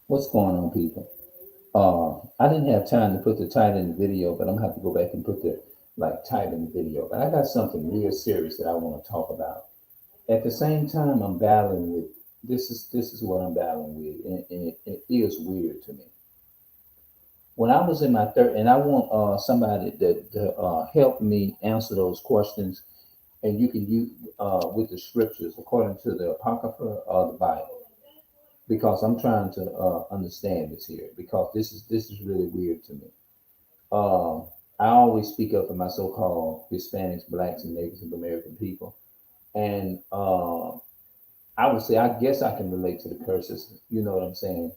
What's going on, people? I didn't have time to put the title in the video, but I'm gonna have to go back and put the title in the video. But I got something real serious that I want to talk about. At the same time, I'm battling with this is what I'm battling with, and it feels weird to me. When I was in my third, and I want somebody to help me answer those questions, and you can use with the scriptures according to the Apocrypha of the Bible, because I'm trying to understand this here because this is really weird to me. Uh, I always speak up for my so-called Hispanics, blacks, and Native American people, and I would say I guess I can relate to the curses. You know what I'm saying?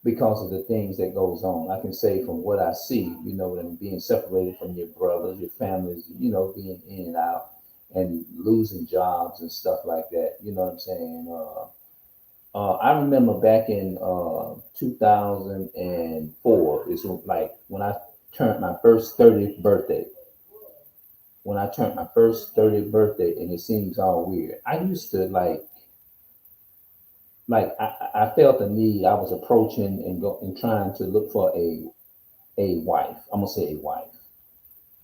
Because of the things that goes on, I can say from what I see. You know, and being separated from your brothers, your families. You know, being in and out, and losing jobs and stuff like that. You know what I'm saying? I remember back in 2004, it's like when I turned my first 30th birthday. When I turned my first 30th birthday, and it seems all weird. I used to I felt the need. I was approaching and go and trying to look for a wife. I'm gonna say a wife.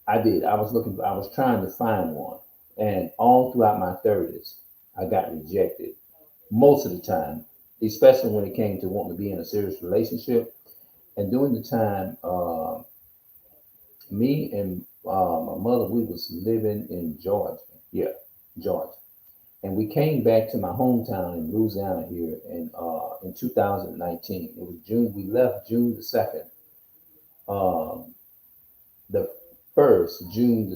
I did. I was looking. I was trying to find one, and all throughout my 30s, I got rejected most of the time, especially when it came to wanting to be in a serious relationship. And during the time, me and my mother, we was living in Georgia. Yeah, Georgia. And we came back to my hometown in Louisiana here in 2019. It was June. We left June the 2nd. Um, the first June the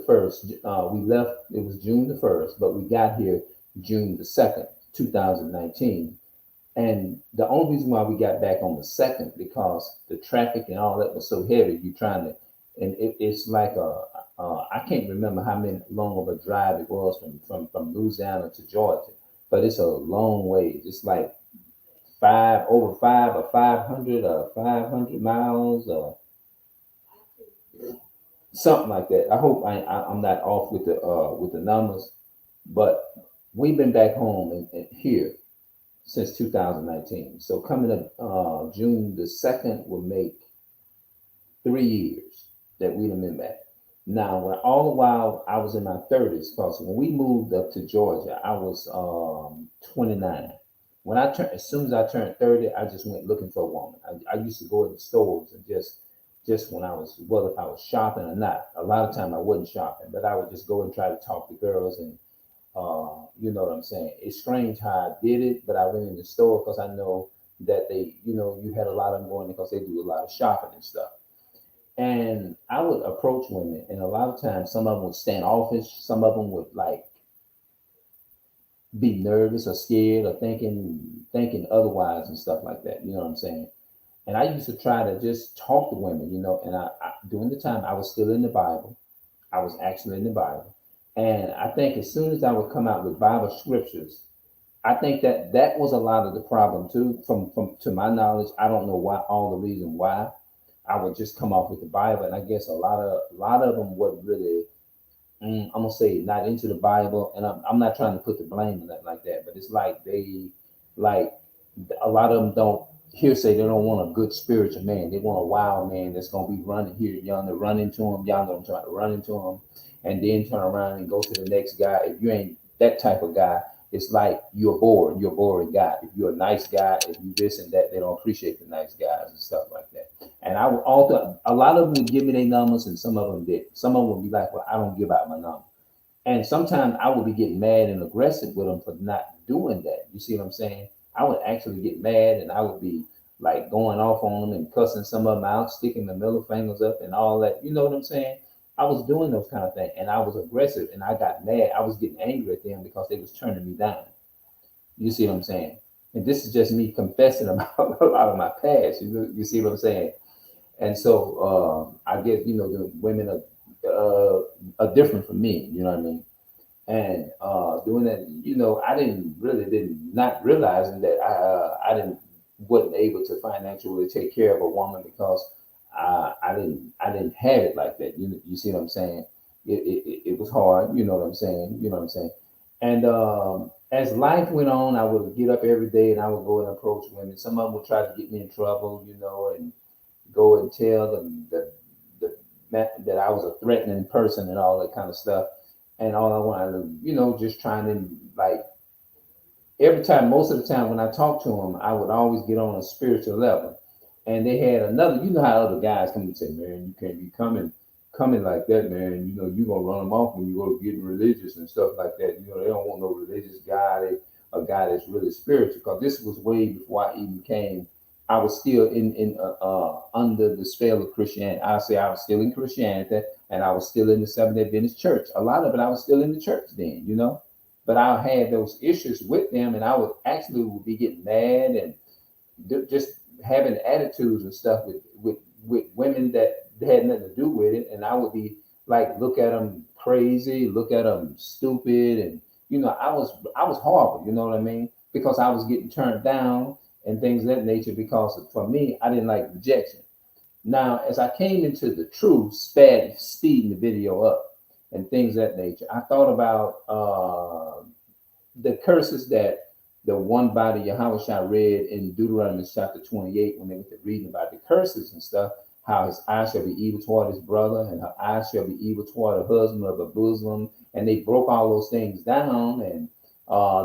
1st. We left. It was June the 1st, but we got here June the 2nd, 2019. And the only reason why we got back on the 2nd because the traffic and all that was so heavy. You trying to, and it's like I can't remember how many long of a drive it was from Louisiana to Georgia, but it's a long way. It's like five or 500 miles or something like that. I hope I'm not off with the numbers, but we've been back home and here since 2019. So coming up June the 2nd will make 3 years that we done been back. Now, when all the while I was in my 30s, because when we moved up to Georgia, I was 29. When I turned, as soon as I turned 30, I just went looking for a woman. I used to go in the stores and just when I was, well, if I was shopping or not. A lot of time I wasn't shopping, but I would just go and try to talk to girls and you know what I'm saying? It's strange how I did it, but I went in the store because I know that they, you had a lot of them going because they do a lot of shopping and stuff. And I would approach women, and a lot of times some of them would stand offish, some of them would be nervous or scared or thinking otherwise and stuff like that. You know what I'm saying? And I used to try to just talk to women, and during the time I was still in the Bible. I was actually in the Bible. And I think as soon as I would come out with Bible scriptures, I think that was a lot of the problem too. From to my knowledge, I don't know why all the reason why I would just come off with the Bible, and I guess a lot of them would really, I'm gonna say, not into the Bible, and I'm not trying to put the blame on that like that, but it's like like a lot of them don't say they don't want a good spiritual man. They want a wild man that's gonna be running here, yonder, run into him, yonder, I'm trying to run into him, and then turn around and go to the next guy. If you ain't that type of guy, it's like you're bored. You're a boring guy. If you're a nice guy, if you this and that, they don't appreciate the nice guys and stuff like that. And I would also, a lot of them would give me their numbers, and some of them did. Some of them would be like, "Well, I don't give out my number." And sometimes I would be getting mad and aggressive with them for not doing that. You see what I'm saying? I would actually get mad, and I would be like going off on them and cussing some of them out, sticking the middle fingers up and all that. You know what I'm saying? I was doing those kind of things, and I was aggressive, and I got mad. I was getting angry at them because they was turning me down. You see what I'm saying? And this is just me confessing about a lot of my past. You see what I'm saying? And so I guess the women are different from me. You know what I mean? And doing that, I didn't not realizing that I didn't wasn't able to financially take care of a woman because I didn't have it like that. You see what I'm saying? It was hard. You know what I'm saying? You know what I'm saying? And as life went on, I would get up every day and I would go and approach women. Some of them would try to get me in trouble, and go and tell them that I was a threatening person and all that kind of stuff. And all I wanted to, just trying to, like, every time, most of the time when I talked to them, I would always get on a spiritual level. And they had another, how other guys come and say, man, you can't be coming like that, man. You gonna run them off when you go to getting religious and stuff like that. They don't want no religious guy, a guy that's really spiritual. Because this was way before I even came. I was still in under the spell of Christianity. I say I was still in Christianity, and I was still in the Seventh Day Adventist church. A lot of it, I was still in the church then. But I had those issues with them, and I would be getting mad and just having attitudes and stuff with women that had nothing to do with it, and I would be like, look at them crazy, look at them stupid, and I was horrible. You know what I mean? Because I was getting turned down and things of that nature. Because for me, I didn't like rejection. Now, as I came into the truth, speeding the video up and things of that nature, I thought about the curses that the one body Yahushua read in Deuteronomy chapter 28 when they were reading about the curses and stuff, how his eyes shall be evil toward his brother, and her eyes shall be evil toward her husband of her bosom. And they broke all those things down. And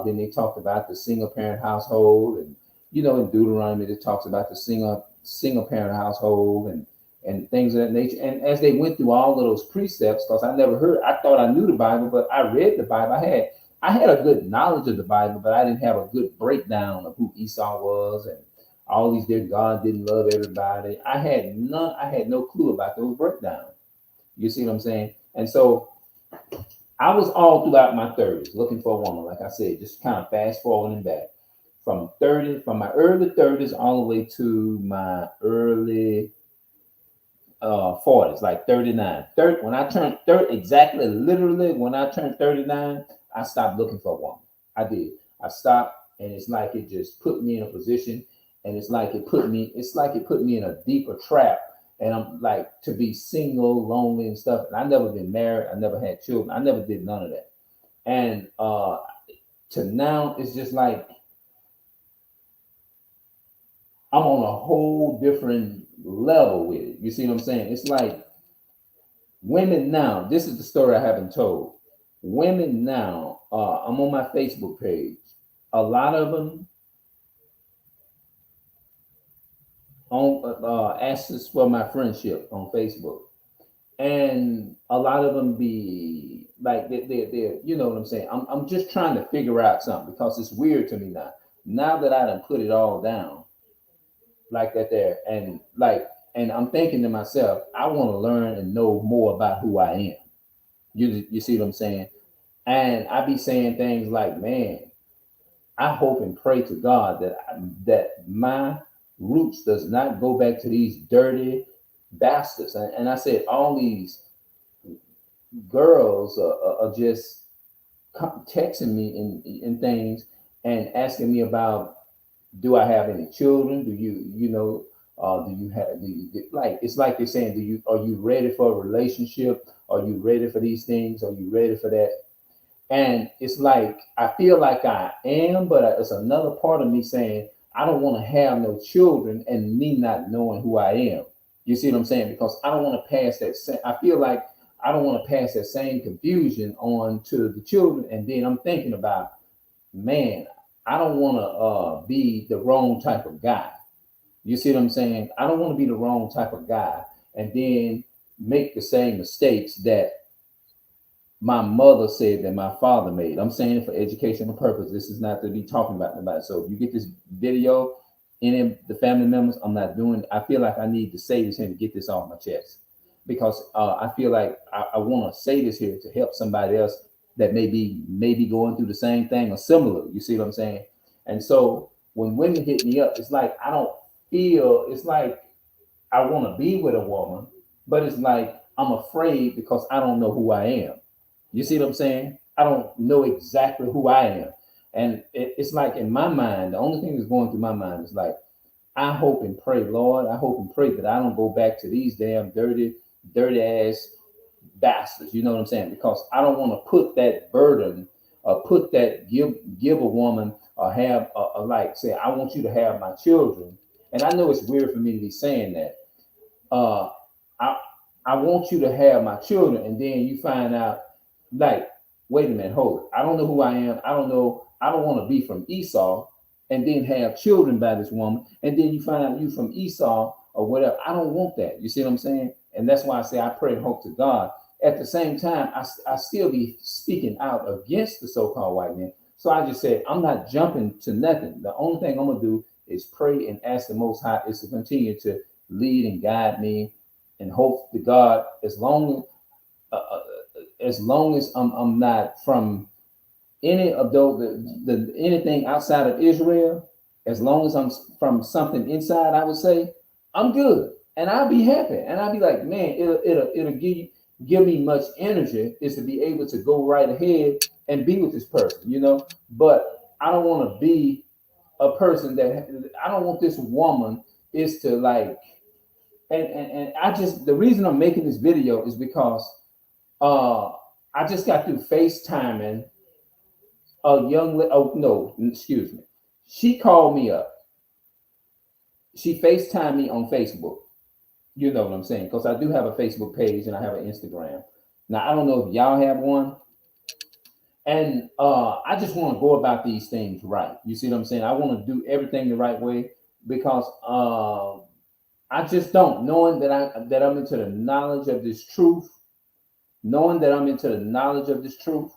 then they talked about the single parent household. And, in Deuteronomy, it talks about the single parent household and things of that nature. And as they went through all of those precepts, because I thought I knew the Bible, but I read the Bible. I had a good knowledge of the Bible, but I didn't have a good breakdown of who Esau was and all these dear God didn't love everybody. I had no clue about those breakdowns. You see what I'm saying? And so I was all throughout my 30s looking for a woman, like I said, just kind of fast forwarding back from my early 30s all the way to my early 40s, like 39. When I turned 30, exactly, literally, when I turned 39, I stopped looking for a woman. I did. I stopped, and it's like it just put me in a position, and it's like it put me in a deeper trap. And I'm like, to be single, lonely, and stuff. And I never been married. I never had children. I never did none of that. And to now, it's just like I'm on a whole different level with it. You see what I'm saying? It's like women now. This is the story I haven't told. Women now. I'm on my Facebook page. A lot of them on ask us for my friendship on Facebook, and a lot of them be like they're you know what I'm saying. I'm just trying to figure out something because it's weird to me now. Now that I done put it all down like that there, and I'm thinking to myself, I want to learn and know more about who I am. You see what I'm saying? And I be saying things like, man, I hope and pray to God that my roots does not go back to these dirty bastards. And I said, all these girls are just texting me in things and asking me about, do I have any children? Do do you have, like, it's like they're saying, are you ready for a relationship? Are you ready for these things? Are you ready for that? And it's like, I feel like I am, but it's another part of me saying, I don't want to have no children and me not knowing who I am. You see what I'm saying? Because I don't want to pass I feel like I don't want to pass that same confusion on to the children. And then I'm thinking about, man, I don't want to be the wrong type of guy. You see what I'm saying? I don't want to be the wrong type of guy and then make the same mistakes that my mother said that my father made. I'm saying it for educational purpose. This is not to be talking about nobody. So if you get this video, any of the family members, I'm not doing. I feel like I need to say this here to get this off my chest because I feel like I want to say this here to help somebody else that may be going through the same thing or similar. You see what I'm saying? And so when women hit me up, it's like I don't feel. It's like I want to be with a woman, but it's like I'm afraid because I don't know who I am. You see what I'm saying? I don't know exactly who I am. And it's like in my mind, the only thing that's going through my mind is like, I hope and pray, Lord, I hope and pray that I don't go back to these damn dirty ass bastards. You know what I'm saying? Because I don't want to put that burden put that give a woman or have a like say, I want you to have my children. And I know it's weird for me to be saying that. Uh, I I want you to have my children, and then you find out like, wait a minute, hold it. I don't know who I am. I don't know. I don't want to be from Esau and then have children by this woman, and then you find out you from Esau or whatever. I don't want that. You see what I'm saying? And that's why I say I pray and hope to God. At the same time, I still be speaking out against the so-called white man. So I just said I'm not jumping to nothing. The only thing I'm gonna do is pray and ask the Most High is to continue to lead and guide me, and hope to God as long as I'm not from any of those anything outside of Israel, as long as I'm from something inside, I would say I'm good, and I'll be happy, and I'll be like, man, it'll give me much energy is to be able to go right ahead and be with this person, you know. But I don't want to be a person that I don't want this woman is to like, and I just the reason I'm making this video is because uh I just got through FaceTiming oh no, excuse me. She called me up. She FaceTimed me on Facebook. You know what I'm saying? Because I do have a Facebook page and I have an Instagram. Now I don't know if y'all have one. And I just want to go about these things right. You see what I'm saying? I want to do everything the right way because I just don't knowing that I'm into the knowledge of this truth, knowing that I'm into the knowledge of this truth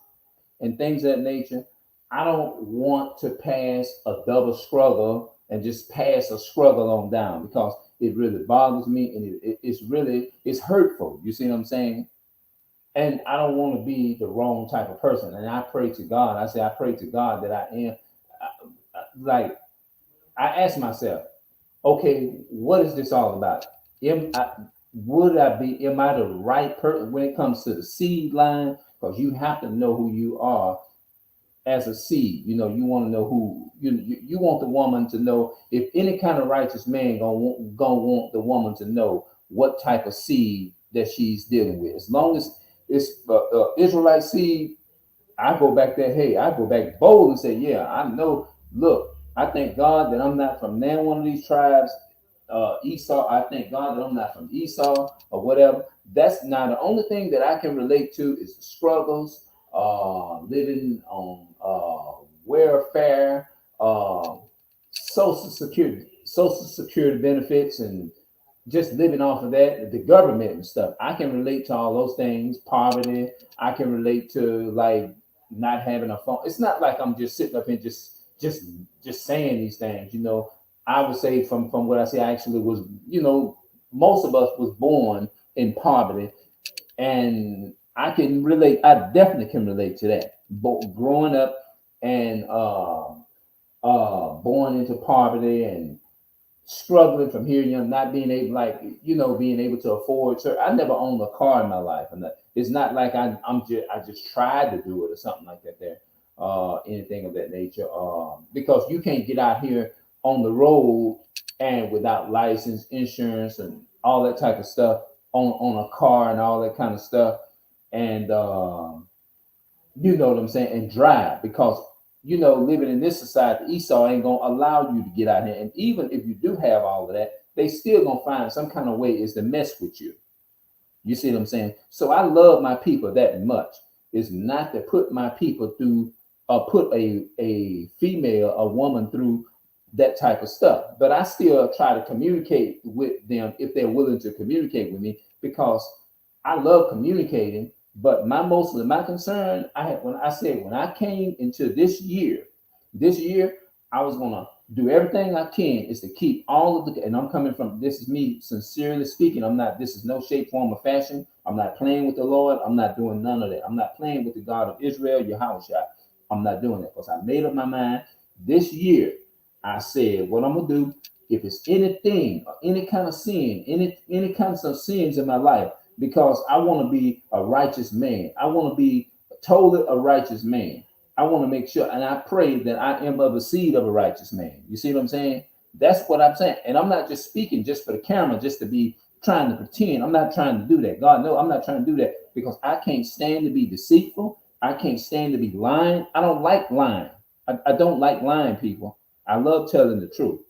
and things of that nature. I don't want to pass a double struggle and just pass a struggle on down because it really bothers me and it's hurtful. You see what I'm saying? And I don't want to be the wrong type of person. And I pray to God. I say I pray to God that I am like I ask myself, okay, what is this all about? Am I the right person when it comes to the seed line? Because you have to know who you are as a seed. You know, you want to know who you want the woman to know if any kind of righteous man gonna want the woman to know what type of seed that she's dealing with. As long as it's Israelite seed, I go back there. Hey, I go back bold and say, yeah, I know. Look, I thank God that I'm not from now one of these tribes. Esau, I thank God that I'm not from Esau or whatever. That's not the only thing that I can relate to is the struggles, living on welfare, social security benefits, and just living off of that, the government and stuff. I can relate to all those things, poverty. I can relate to like not having a phone. It's not like I'm just sitting up and just saying these things, you know. I would say from what I say, I actually was, you know, most of us was born in poverty, and I can relate. I definitely can relate to that. But growing up and born into poverty and struggling from here, you know, not being able, like, you know, being able to afford. So I never owned a car in my life, and it's not like I just tried to do it or something like that. There, anything of that nature, because you can't get out here on the road and without license, insurance, and all that type of stuff on a car and all that kind of stuff, and you know what I'm saying, and drive because you know, living in this society, Esau ain't gonna allow you to get out here. And even if you do have all of that, they still gonna find some kind of way is to mess with you. You see what I'm saying? So I love my people that much. It's not to put my people through or put a female, a woman through that type of stuff. But I still try to communicate with them if they're willing to communicate with me because I love communicating. But mostly my concern, I had when I came into this year, I was gonna do everything I can is to keep all of the, and I'm coming from, this is me sincerely speaking. This is no shape, form, or fashion. I'm not playing with the Lord. I'm not doing none of that. I'm not playing with the God of Israel, Yahushua. I'm not doing that because I made up my mind this year. I said, what I'm gonna do, if it's anything or any kind of sin, any kinds of sins in my life, because I want to be a righteous man. I want to be totally a righteous man. I want to make sure, and I pray that I am of the seed of a righteous man. You see what I'm saying? That's what I'm saying. And I'm not just speaking just for the camera, just to be trying to pretend. I'm not trying to do that. God, no, I'm not trying to do that because I can't stand to be deceitful. I can't stand to be lying. I don't like lying. I don't like lying, people. I love telling the truth.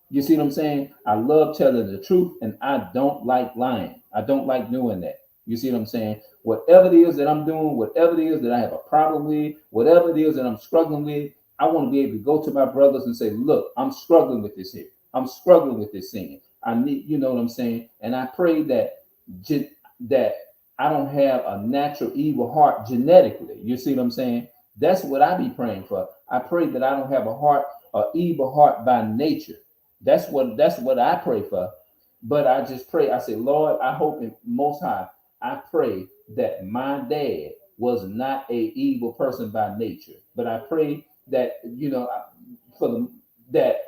You see what I'm saying? I love telling the truth and I don't like lying. I don't like doing that. You see what I'm saying? Whatever it is that I'm doing, whatever it is that I have a problem with, whatever it is that I'm struggling with, I want to be able to go to my brothers and say, look, I'm struggling with this here. I'm struggling with this sin. I need, you know what I'm saying? And I pray that that I don't have a natural evil heart genetically. You see what I'm saying? That's what I be praying for. I pray that I don't have an evil heart by nature. That's what I pray for. But I just pray. I say, Lord, I hope in Most High, I pray that my dad was not a evil person by nature. But I pray that for that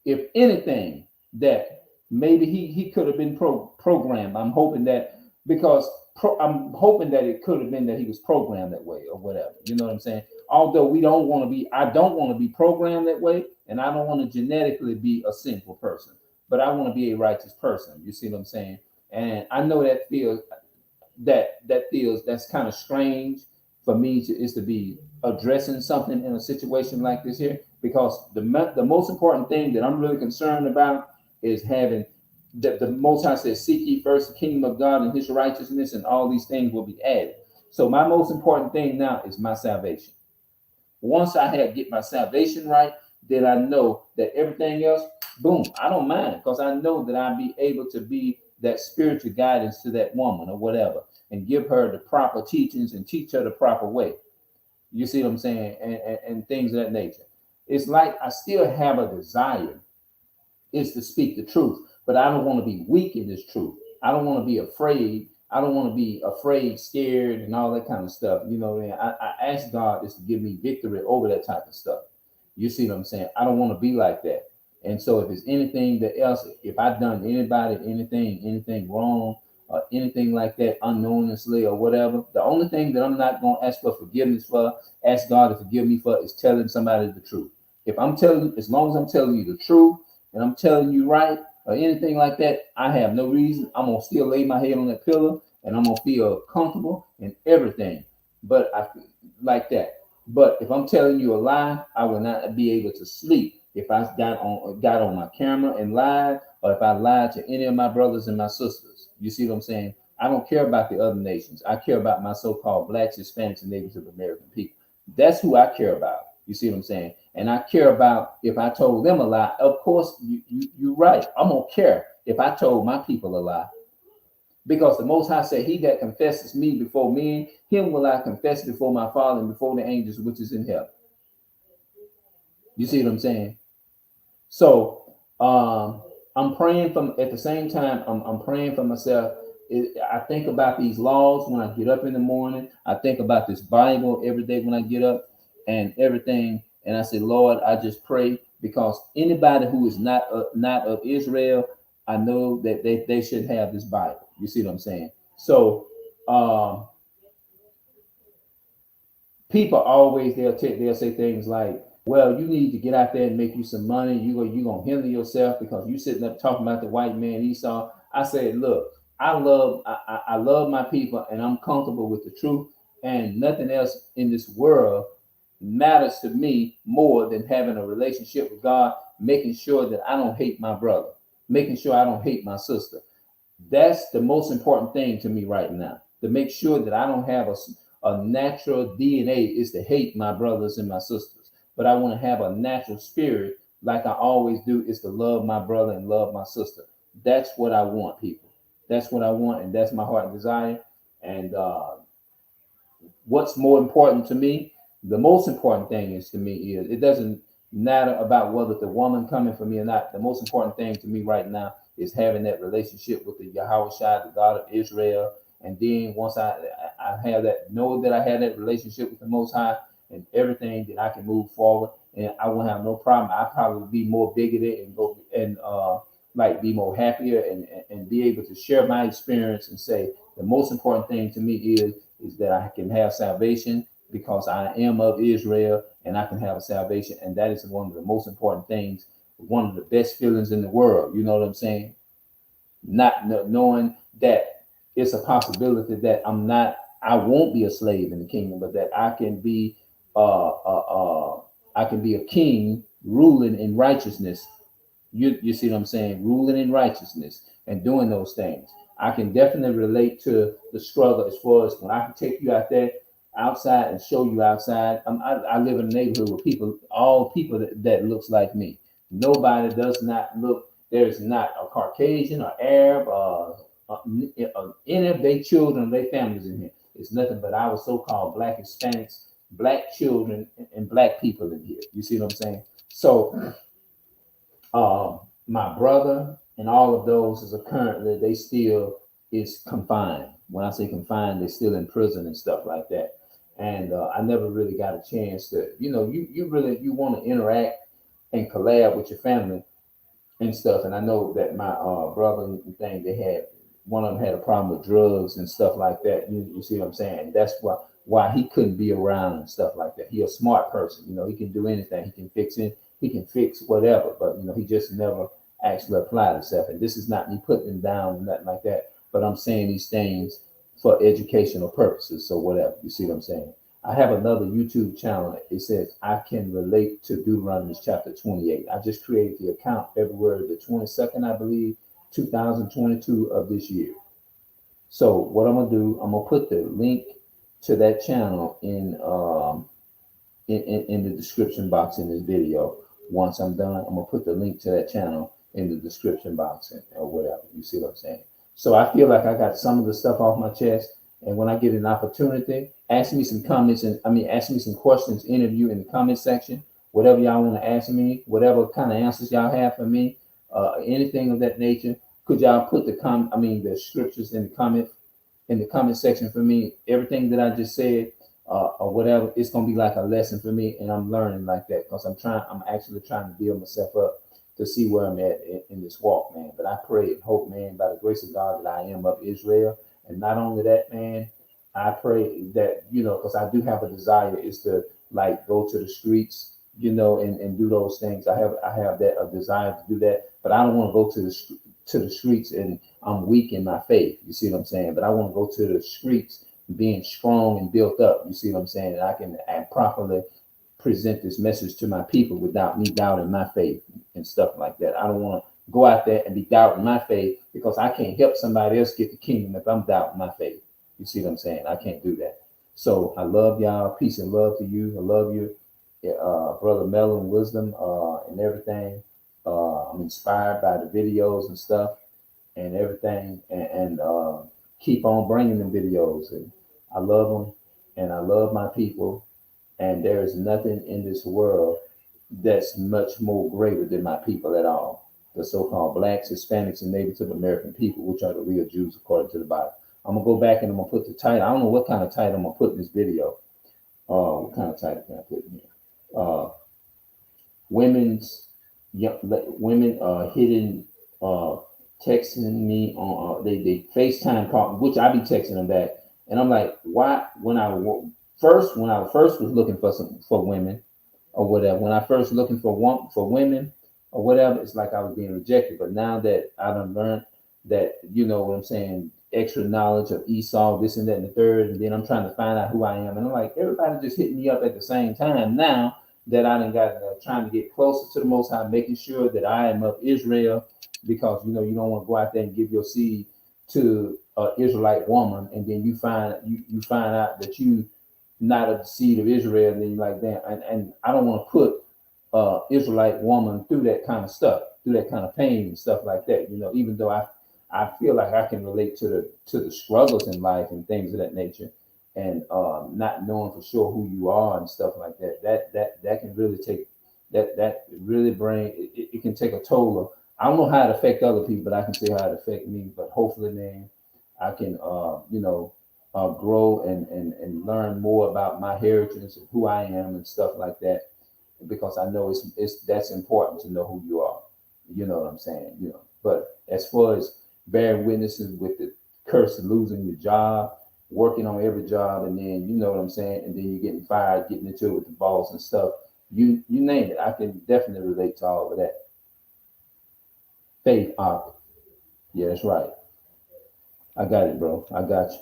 if anything that maybe he could have been programmed. I'm hoping that because I'm hoping that it could have been that he was programmed that way or whatever. You know what I'm saying? Although we don't want to be, I don't want to be programmed that way, and I don't want to genetically be a sinful person, but I want to be a righteous person. You see what I'm saying? And I know that feels that's kind of strange for me to be addressing something in a situation like this here, because the most important thing that I'm really concerned about is having the Most High says, seek ye first the kingdom of God and his righteousness, and all these things will be added. So my most important thing now is my salvation. Once get my salvation right, then I know that everything else, boom, I don't mind, because I know that I'll be able to be that spiritual guidance to that woman or whatever, and give her the proper teachings and teach her the proper way. You see what I'm saying? And things of that nature. It's like I still have a desire is to speak the truth, but I don't want to be weak in this truth. I don't want to be afraid. I don't want to be afraid, scared, and all that kind of stuff. You know, I ask God is to give me victory over that type of stuff. You see what I'm saying? I don't want to be like that. And so if there's anything that else, if I've done anybody anything wrong or anything like that unknowingly or whatever, the only thing that I'm not going to ask for forgiveness for, ask God to forgive me for, is telling somebody the truth. If I'm telling you, as long as I'm telling you the truth and I'm telling you right or anything like that, I have no reason. I'm going to still lay my head on that pillow and I'm going to feel comfortable and everything. But I feel like that. But if I'm telling you a lie, I will not be able to sleep. If I got on my camera and lied, or if I lied to any of my brothers and my sisters, you see what I'm saying? I don't care about the other nations. I care about my so-called Blacks, Hispanics, and Native American people. That's who I care about. You see what I'm saying? And I care about if I told them a lie. Of course, you're right. I'm gonna care if I told my people a lie. Because the Most High said, he that confesses me before men, him will I confess before my Father and before the angels which is in heaven. You see what I'm saying? So I'm praying at the same time, I'm praying for myself. I think about these laws when I get up in the morning. I think about this Bible every day when I get up and everything. And I say, Lord, I just pray, because anybody who is not of Israel, I know that they should have this Bible. You see what I'm saying? So people always, they'll say things like, well, you need to get out there and make you some money. You're gonna hinder yourself because you sitting up talking about the white man Esau. I said, look, I love my people and I'm comfortable with the truth, and nothing else in this world matters to me more than having a relationship with God, making sure that I don't hate my brother, making sure I don't hate my sister. That's the most important thing to me right now, to make sure that I don't have a natural DNA is to hate my brothers and my sisters, but I want to have a natural spirit, like I always do, is to love my brother and love my sister. That's what I want, people. That's what I want, and that's my heart desire. And what's more important to me, the most important thing is to me is it doesn't matter about whether the woman coming for me or not. The most important thing to me right now is having that relationship with the Yahweh Shai, the God of Israel. And then once I have that, know that I have that relationship with the Most High and everything, that I can move forward and I won't have no problem. I probably be more bigoted and go and like be more happier and be able to share my experience and say the most important thing to me is that I can have salvation because I am of Israel, and I can have a salvation. And that is one of the most important things, one of the best feelings in the world. You know what I'm saying? Not knowing that it's a possibility that I'm not I won't be a slave in the kingdom, but that I can be I can be a king ruling in righteousness. You see what I'm saying? Ruling in righteousness and doing those things. I can definitely relate to the struggle as far as when I can take you out there outside and show you outside. I live in a neighborhood where people, all people that looks like me. Nobody does not look. There is not a Caucasian or Arab any of their children, their families in here. It's nothing but our so-called black Hispanics, black children, and black people in here. You see what I'm saying? So my brother and all of those is currently they still is confined. When I say confined, they're still in prison and stuff like that. And I never really got a chance to, you really you want to interact and collab with your family and stuff. And I know that my brother and thing, they had one of them had a problem with drugs and stuff like that. You see what I'm saying? That's why he couldn't be around and stuff like that. He a smart person, he can do anything. He can fix it. He can fix whatever, but he just never actually applied himself. And this is not me putting him down and nothing like that. But I'm saying these things for educational purposes. So whatever. You see what I'm saying? I have another YouTube channel. It says I can relate to Deuteronomy chapter 28. I just created the account February the 22nd, I believe, 2022 of this year. So what I'm gonna do, I'm gonna put the link to that channel in the description box in this video. Once I'm done, I'm gonna put the link to that channel in the description box or whatever. You see what I'm saying? So I feel like I got some of the stuff off my chest. And when I get an opportunity, ask me some comments ask me some questions, interview in the comment section, whatever y'all want to ask me, whatever kind of answers y'all have for me, anything of that nature. Could y'all put the scriptures in the comment section for me? Everything that I just said, or whatever, it's gonna be like a lesson for me, and I'm learning like that because I'm actually trying to build myself up to see where I'm at in this walk, man. But I pray and hope, man, by the grace of God, that I am of Israel. And not only that, man, I pray that, because I do have a desire is to like go to the streets, and do those things. I have that a desire to do that, but I don't want to go to the streets and I'm weak in my faith. You see what I'm saying? But I want to go to the streets being strong and built up. You see what I'm saying? And I can properly present this message to my people without me doubting my faith and stuff like that. I don't want to go out there and be doubting my faith because I can't help somebody else get the kingdom if I'm doubting my faith. You see what I'm saying? I can't do that. So I love y'all. Peace and love to you. I love you, Brother Melon Wisdom, and everything. I'm inspired by the videos and stuff and everything, and keep on bringing them videos. And I love them, and I love my people. And there is nothing in this world that's much more greater than my people at all. The so-called blacks, Hispanics, and Native American people, which are the real Jews according to the Bible. I'm gonna go back and I'm gonna put the title. I don't know what kind of title I'm gonna put in this video. What kind of title can I put in here? Women hidden texting me on they FaceTime call, which I be texting them back, and I'm like, why? When I first was looking for women or whatever, when I first looking for women or whatever, it's like I was being rejected. But now that I done learned that, you know what I'm saying, extra knowledge of Esau, this and that and the third, and then I'm trying to find out who I am, and I'm like, everybody just hitting me up at the same time now that I done got trying to get closer to the Most High, making sure that I am of Israel, because you don't want to go out there and give your seed to an Israelite woman, and then you find out that you not of the seed of Israel, and then you're like, damn, and I don't want to put Israelite woman through that kind of stuff, through that kind of pain and stuff like that. Even though I feel like I can relate to the struggles in life and things of that nature, and not knowing for sure who you are and stuff like that. That can really take that really bring it can take a toll of. I don't know how it affect other people, but I can say how it affect me. But hopefully, man, I can grow and learn more about my heritage and who I am and stuff like that, because I know it's that's important to know who you are. You know what I'm saying? But as far as bearing witnesses with the curse of losing your job, working on every job, and then you know what I'm saying, and then you're getting fired, getting into it with the boss and stuff. You name it. I can definitely relate to all of that. Faith, yeah, that's right. I got it, bro. I got you.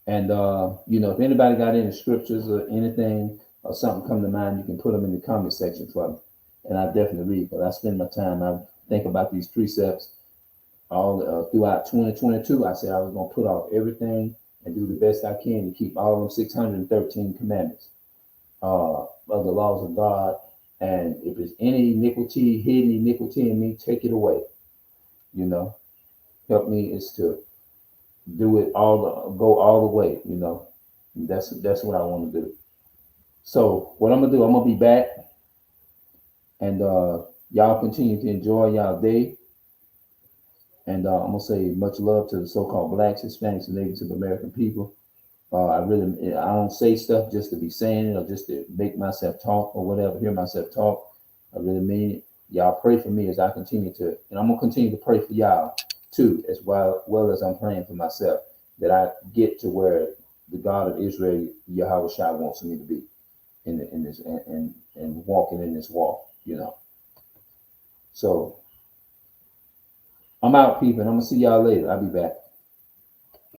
And if anybody got any scriptures or anything or something come to mind, you can put them in the comment section for me, and I definitely read because I spend my time. I think about these precepts all throughout 2022. I said I was gonna put off everything and do the best I can to keep all them 613 commandments of the laws of God. And if there's any iniquity, hidden iniquity in me, take it away. You know, help me is to do it go all the way. That's what I want to do. So what I'm gonna do, I'm gonna be back, and y'all continue to enjoy y'all day. And I'm gonna say much love to the so-called blacks, Hispanics, and Native American people. I don't say stuff just to be saying it or just to make myself talk or whatever, hear myself talk. I really mean it. Y'all pray for me as I continue to, and I'm gonna continue to pray for y'all too, as well as I'm praying for myself that I get to where the God of Israel, Yahweh Shai, wants me to be in this and walking in this walk. So I'm out, people. I'm gonna see y'all later. I'll be back.